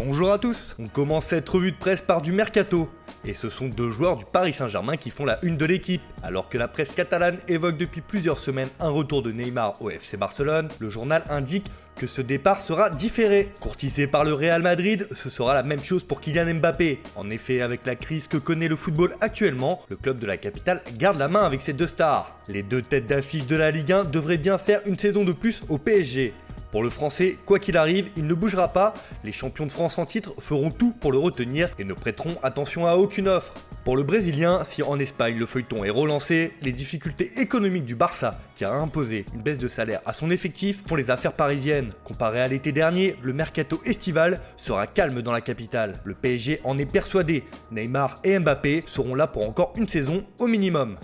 Bonjour à tous, on commence cette revue de presse par du mercato. Et ce sont deux joueurs du Paris Saint-Germain qui font la une de l'équipe. Alors que la presse catalane évoque depuis plusieurs semaines un retour de Neymar au FC Barcelone, le journal indique que ce départ sera différé. Courtisé par le Real Madrid, ce sera la même chose pour Kylian Mbappé. En effet, avec la crise que connaît le football actuellement, le club de la capitale garde la main avec ses deux stars. Les deux têtes d'affiche de la Ligue 1 devraient bien faire une saison de plus au PSG. Pour le Français, quoi qu'il arrive, il ne bougera pas, les champions de France en titre feront tout pour le retenir et ne prêteront attention à aucune offre. Pour le Brésilien, si en Espagne le feuilleton est relancé, les difficultés économiques du Barça, qui a imposé une baisse de salaire à son effectif, font les affaires parisiennes. Comparé à l'été dernier, le mercato estival sera calme dans la capitale. Le PSG en est persuadé, Neymar et Mbappé seront là pour encore une saison au minimum.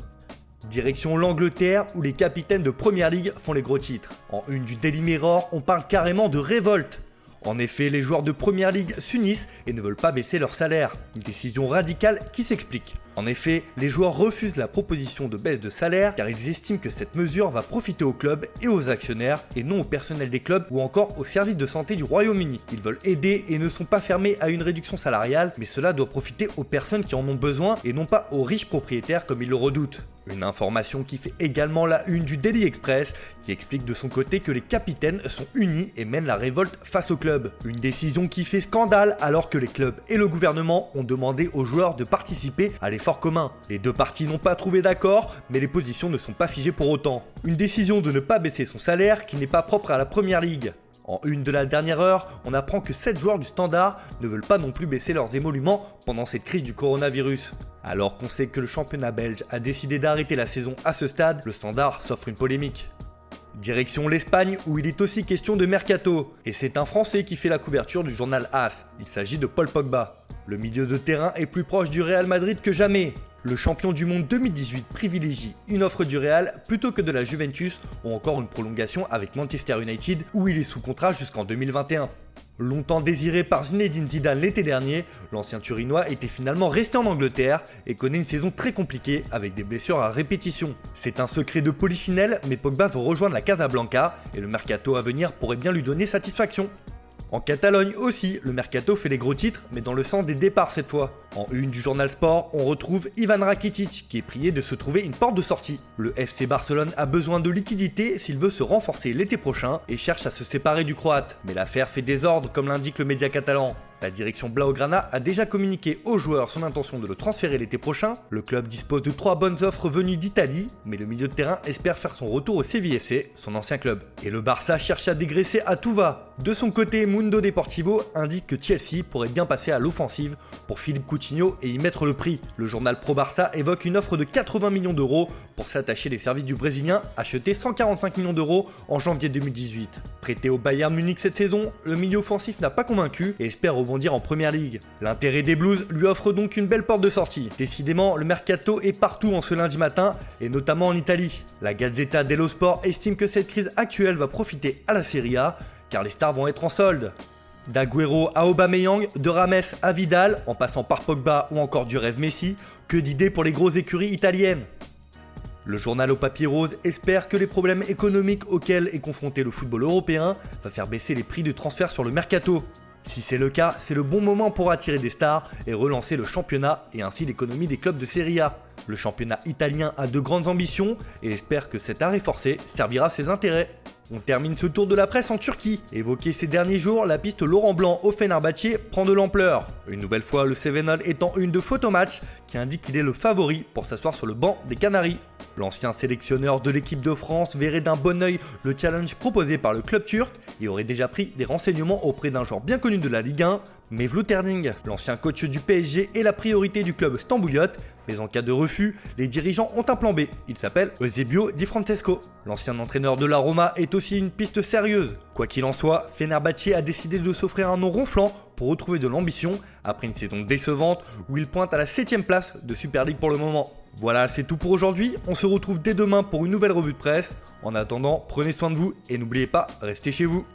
Direction l'Angleterre où les capitaines de Premier League font les gros titres. En une du Daily Mirror, on parle carrément de révolte. En effet, les joueurs de Premier League s'unissent et ne veulent pas baisser leur salaire. Une décision radicale qui s'explique. En effet, les joueurs refusent la proposition de baisse de salaire car ils estiment que cette mesure va profiter aux clubs et aux actionnaires et non au personnel des clubs ou encore au service de santé du Royaume-Uni. Ils veulent aider et ne sont pas fermés à une réduction salariale, mais cela doit profiter aux personnes qui en ont besoin et non pas aux riches propriétaires comme ils le redoutent. Une information qui fait également la une du Daily Express qui explique de son côté que les capitaines sont unis et mènent la révolte face au club. Une décision qui fait scandale alors que les clubs et le gouvernement ont demandé aux joueurs de participer à l'effort commun. Les deux parties n'ont pas trouvé d'accord, mais les positions ne sont pas figées pour autant. Une décision de ne pas baisser son salaire qui n'est pas propre à la Première Ligue. En une de la dernière heure, on apprend que 7 joueurs du Standard ne veulent pas non plus baisser leurs émoluments pendant cette crise du coronavirus. Alors qu'on sait que le championnat belge a décidé d'arrêter la saison à ce stade, le Standard s'offre une polémique. Direction l'Espagne où il est aussi question de mercato. Et c'est un Français qui fait la couverture du journal AS. Il s'agit de Paul Pogba. Le milieu de terrain est plus proche du Real Madrid que jamais. Le champion du monde 2018 privilégie une offre du Real plutôt que de la Juventus ou encore une prolongation avec Manchester United où il est sous contrat jusqu'en 2021. Longtemps désiré par Zinedine Zidane l'été dernier, l'ancien Turinois était finalement resté en Angleterre et connaît une saison très compliquée avec des blessures à répétition. C'est un secret de polichinelle, mais Pogba veut rejoindre la Casablanca et le mercato à venir pourrait bien lui donner satisfaction. En Catalogne aussi, le mercato fait les gros titres, mais dans le sens des départs cette fois. En une du journal Sport, on retrouve Ivan Rakitic, qui est prié de se trouver une porte de sortie. Le FC Barcelone a besoin de liquidité s'il veut se renforcer l'été prochain et cherche à se séparer du Croate. Mais l'affaire fait désordre comme l'indique le média catalan. La direction Blaugrana a déjà communiqué aux joueurs son intention de le transférer l'été prochain. Le club dispose de 3 bonnes offres venues d'Italie, mais le milieu de terrain espère faire son retour au CVFC, son ancien club. Et le Barça cherche à dégraisser à tout va. De son côté, Mundo Deportivo indique que Chelsea pourrait bien passer à l'offensive pour Philippe Coutinho et y mettre le prix. Le journal Pro Barça évoque une offre de 80 millions d'euros pour s'attacher les services du Brésilien, acheté 145 millions d'euros en janvier 2018. Prêté au Bayern Munich cette saison, le milieu offensif n'a pas convaincu et espère rebondir en Première Ligue. L'intérêt des Blues lui offre donc une belle porte de sortie. Décidément, le mercato est partout en ce lundi matin et notamment en Italie. La Gazzetta dello Sport estime que cette crise actuelle va profiter à la Serie A car les stars vont être en solde. D'Agüero à Aubameyang, de Rames à Vidal, en passant par Pogba ou encore du rêve Messi, que d'idées pour les grosses écuries italiennes. Le journal au papier rose espère que les problèmes économiques auxquels est confronté le football européen va faire baisser les prix de transfert sur le mercato. Si c'est le cas, c'est le bon moment pour attirer des stars et relancer le championnat et ainsi l'économie des clubs de Serie A. Le championnat italien a de grandes ambitions et espère que cet arrêt forcé servira à ses intérêts. On termine ce tour de la presse en Turquie. Évoquée ces derniers jours, la piste Laurent Blanc au Fenerbahçe prend de l'ampleur. Une nouvelle fois, le Sevenol étant une de Photomatch qui indique qu'il est le favori pour s'asseoir sur le banc des Canaries. L'ancien sélectionneur de l'équipe de France verrait d'un bon œil le challenge proposé par le club turc et aurait déjà pris des renseignements auprès d'un joueur bien connu de la Ligue 1, Mevlut Erding. L'ancien coach du PSG est la priorité du club stambouliote, mais en cas de refus, les dirigeants ont un plan B. Il s'appelle Eusebio Di Francesco. L'ancien entraîneur de la Roma est aussi une piste sérieuse. Quoi qu'il en soit, Fenerbahçe a décidé de s'offrir un nom ronflant pour retrouver de l'ambition après une saison décevante où il pointe à la 7ème place de Super League pour le moment. Voilà, c'est tout pour aujourd'hui. On se retrouve dès demain pour une nouvelle revue de presse. En attendant, prenez soin de vous et n'oubliez pas, restez chez vous.